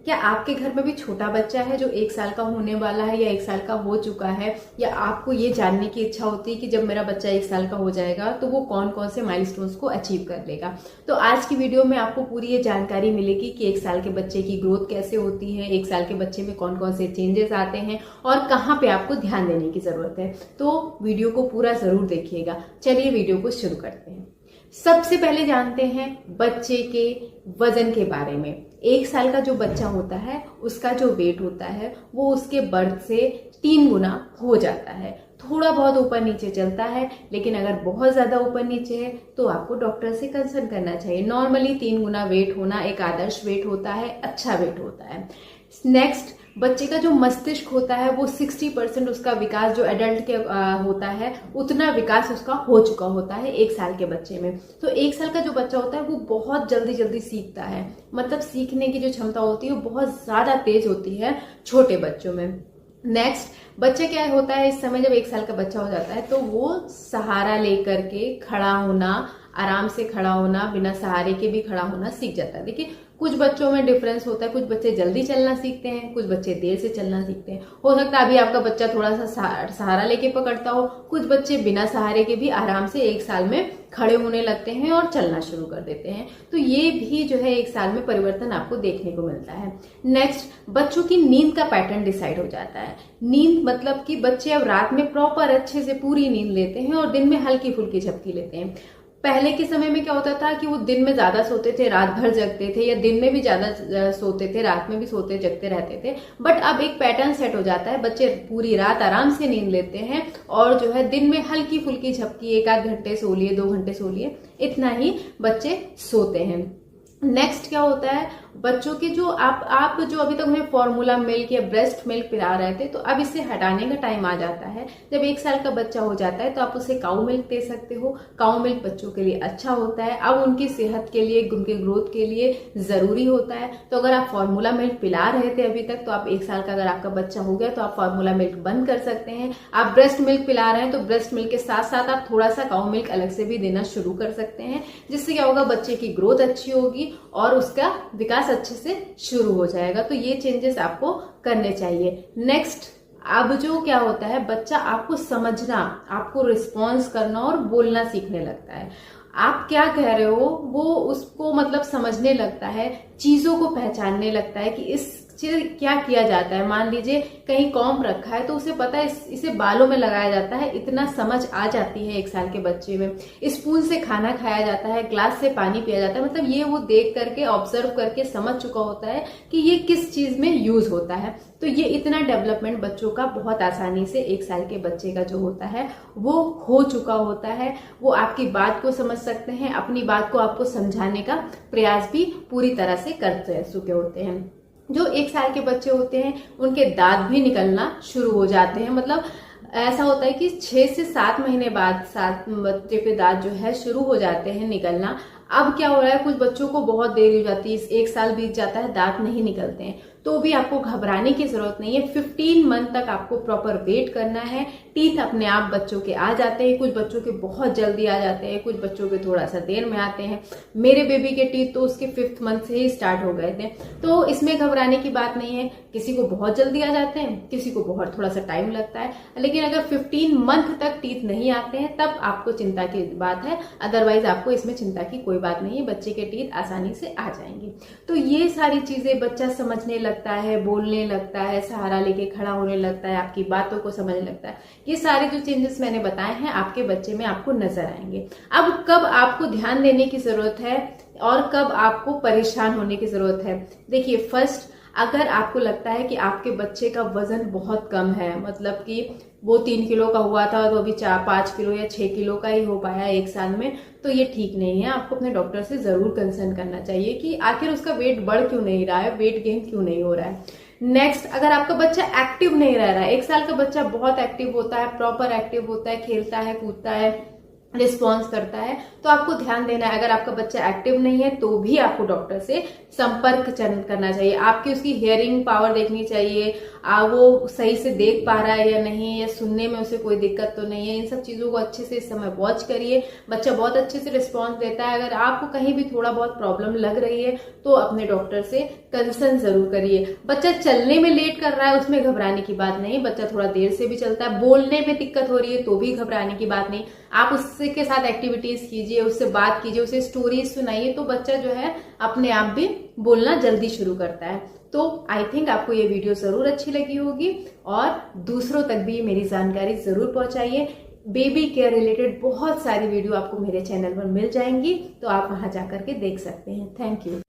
क्या आपके घर में भी छोटा बच्चा है जो 1 साल का होने वाला है या 1 साल का हो चुका है, या आपको ये जानने की इच्छा होती है कि जब मेरा बच्चा 1 साल का हो जाएगा तो वो कौन कौन से माइलस्टोन्स को अचीव कर लेगा। तो आज की वीडियो में आपको पूरी ये जानकारी मिलेगी कि 1 साल के बच्चे की ग्रोथ कैसे होती है, 1 साल के बच्चे में कौन कौन से चेंजेस आते हैं और कहाँ पे आपको ध्यान देने की जरूरत है। तो वीडियो को पूरा जरूर देखिएगा। चलिए वीडियो को शुरू करते हैं। सबसे पहले जानते हैं बच्चे के वजन के बारे में। 1 साल का जो बच्चा होता है उसका जो वेट होता है वो उसके बर्थ से 3 गुना हो जाता है। थोड़ा बहुत ऊपर नीचे चलता है, लेकिन अगर बहुत ज्यादा ऊपर नीचे है तो आपको डॉक्टर से कंसल्ट करना चाहिए। नॉर्मली 3 गुना वेट होना एक आदर्श वेट होता है, अच्छा वेट होता है। नेक्स्ट, बच्चे का जो मस्तिष्क होता है वो 60% उसका विकास जो एडल्ट के होता है उतना विकास उसका हो चुका होता है 1 साल के बच्चे में। तो 1 साल का जो बच्चा होता है वो बहुत जल्दी जल्दी सीखता है, मतलब सीखने की जो क्षमता होती है वो बहुत ज्यादा तेज होती है छोटे बच्चों में। नेक्स्ट, बच्चे क्या होता है इस समय जब 1 साल का बच्चा हो जाता है तो वो सहारा लेकर के खड़ा होना, आराम से खड़ा होना, बिना सहारे के भी खड़ा होना सीख जाता है। देखिए कुछ बच्चों में डिफरेंस होता है, कुछ बच्चे जल्दी चलना सीखते हैं, कुछ बच्चे देर से चलना सीखते हैं। हो सकता है अभी आपका बच्चा थोड़ा सा सहारा लेके पकड़ता हो, कुछ बच्चे बिना सहारे के भी आराम से 1 साल में खड़े होने लगते हैं और चलना शुरू कर देते हैं। तो ये भी जो है 1 साल में परिवर्तन आपको देखने को मिलता है। नेक्स्ट, बच्चों की नींद का पैटर्न डिसाइड हो जाता है। नींद मतलब कि बच्चे अब रात में प्रॉपर अच्छे से पूरी नींद लेते हैं और दिन में हल्की फुल्की झपकी लेते हैं। पहले के समय में क्या होता था कि वो दिन में ज्यादा सोते थे, रात भर जगते थे, या दिन में भी ज्यादा सोते थे, रात में भी सोते जगते रहते थे। बट अब एक पैटर्न सेट हो जाता है, बच्चे पूरी रात आराम से नींद लेते हैं और जो है दिन में हल्की फुल्की झपकी 1 आध घंटे सो लिए, 2 घंटे सो लिए, इतना ही बच्चे सोते हैं। नेक्स्ट क्या होता है, बच्चों के जो आप जो अभी तक उन्हें फॉर्मूला मिल्क या ब्रेस्ट मिल्क पिला रहे थे तो अब इसे हटाने का टाइम आ जाता है। जब 1 साल का बच्चा हो जाता है तो आप उसे काऊ मिल्क दे सकते हो। काऊ मिल्क बच्चों के लिए अच्छा होता है, अब उनकी सेहत के लिए, उनके ग्रोथ के लिए जरूरी होता है। तो अगर आप फॉर्मूला मिल्क पिला रहे थे अभी तक, तो आप 1 साल का अगर आपका बच्चा हो गया तो आप फॉर्मूला मिल्क बंद कर सकते हैं। आप ब्रेस्ट मिल्क पिला रहे हैं तो ब्रेस्ट मिल्क के साथ साथ आप थोड़ा सा काऊ मिल्क अलग से भी देना शुरू कर सकते हैं, जिससे क्या होगा, बच्चे की ग्रोथ अच्छी होगी और उसका विकास अच्छे से शुरू हो जाएगा। तो ये चेंजेस आपको करने चाहिए। नेक्स्ट, अब जो क्या होता है, बच्चा आपको समझना, आपको रिस्पॉन्स करना और बोलना सीखने लगता है। आप क्या कह रहे हो वो उसको मतलब समझने लगता है, चीजों को पहचानने लगता है कि इस चीज क्या किया जाता है। मान लीजिए कहीं कॉम्ब रखा है तो उसे पता है इसे बालों में लगाया जाता है, इतना समझ आ जाती है 1 साल के बच्चे में। स्पून से खाना खाया जाता है, ग्लास से पानी पिया जाता है, मतलब ये वो देख करके, ऑब्जर्व करके समझ चुका होता है कि ये किस चीज में यूज होता है। तो ये इतना डेवलपमेंट बच्चों का बहुत आसानी से 1 साल के बच्चे का जो होता है वो हो चुका होता है। वो आपकी बात को समझ सकते हैं, अपनी बात को आपको समझाने का प्रयास भी पूरी तरह से कर चुके होते हैं। जो 1 साल के बच्चे होते हैं उनके दांत भी निकलना शुरू हो जाते हैं, मतलब ऐसा होता है कि 6 से 7 महीने बाद 7 बच्चे के दांत जो है शुरू हो जाते हैं निकलना। अब क्या हो रहा है, कुछ बच्चों को बहुत देरी हो जाती है, 1 साल बीत जाता है, दांत नहीं निकलते हैं, तो भी आपको घबराने की जरूरत नहीं है। 15 मंथ तक आपको प्रॉपर वेट करना है। टीथ अपने आप बच्चों के आ जाते हैं, कुछ बच्चों के बहुत जल्दी आ जाते हैं, कुछ बच्चों के थोड़ा सा देर में आते हैं। मेरे बेबी के टीथ तो उसके 5th मंथ से ही स्टार्ट हो गए थे, तो इसमें घबराने की बात नहीं है। किसी को बहुत जल्दी आ जाते हैं, किसी को बहुत थोड़ा सा टाइम लगता है, लेकिन अगर 15 मंथ तक टीथ नहीं आते हैं तब आपको चिंता की बात है, अदरवाइज आपको इसमें चिंता की कोई बात नहीं है, बच्चे के टीथ आसानी से आ जाएंगे। तो ये सारी चीजें बच्चा समझने लगता है, बोलने लगता है, सहारा लेके खड़ा होने लगता है, आपकी बातों को समझने लगता है, ये सारे जो चेंजेस मैंने बताए हैं आपके बच्चे में आपको नजर आएंगे। अब कब आपको ध्यान देने की जरूरत है और कब आपको परेशान होने की जरूरत है, देखिए फर्स्ट, अगर आपको लगता है कि आपके बच्चे का वजन बहुत कम है, मतलब कि वो 3 किलो का हुआ था तो अभी 4-5 किलो या 6 किलो का ही हो पाया 1 साल में, तो ये ठीक नहीं है। आपको अपने डॉक्टर से जरूर कंसर्न करना चाहिए कि आखिर उसका वेट बढ़ क्यों नहीं रहा है, वेट गेन क्यों नहीं हो रहा है। नेक्स्ट, अगर आपका बच्चा एक्टिव नहीं रह रहा है, 1 साल का बच्चा बहुत एक्टिव होता है, प्रॉपर एक्टिव होता है, खेलता है, कूदता है, रिस्पॉन्स करता है। तो आपको ध्यान देना है, अगर आपका बच्चा एक्टिव नहीं है तो भी आपको डॉक्टर से संपर्क करना चाहिए। आपकी उसकी हियरिंग पावर देखनी चाहिए, वो सही से देख पा रहा है या नहीं, या सुनने में उसे कोई दिक्कत तो नहीं है। इन सब चीजों को अच्छे से इस समय वॉच करिए। बच्चा बहुत अच्छे से रिस्पॉन्स देता है। अगर आपको कहीं भी थोड़ा बहुत प्रॉब्लम लग रही है तो अपने डॉक्टर से कंसर्न जरूर करिए। बच्चा चलने में लेट कर रहा है, उसमें घबराने की बात नहीं। बच्चा थोड़ा देर से भी चलता है, बोलने में दिक्कत हो रही है तो भी घबराने की बात नहीं। आप उससे के साथ एक्टिविटीज कीजिए, उससे बात कीजिए, उसे स्टोरीज सुनाइए, तो बच्चा जो है अपने आप भी बोलना जल्दी शुरू करता है। तो आई थिंक आपको ये वीडियो जरूर अच्छी लगी होगी और दूसरों तक भी मेरी जानकारी जरूर पहुंचाइए। बेबी केयर रिलेटेड बहुत सारी वीडियो आपको मेरे चैनल पर मिल जाएंगी, तो आप वहां जाकर के देख सकते हैं। Thank you.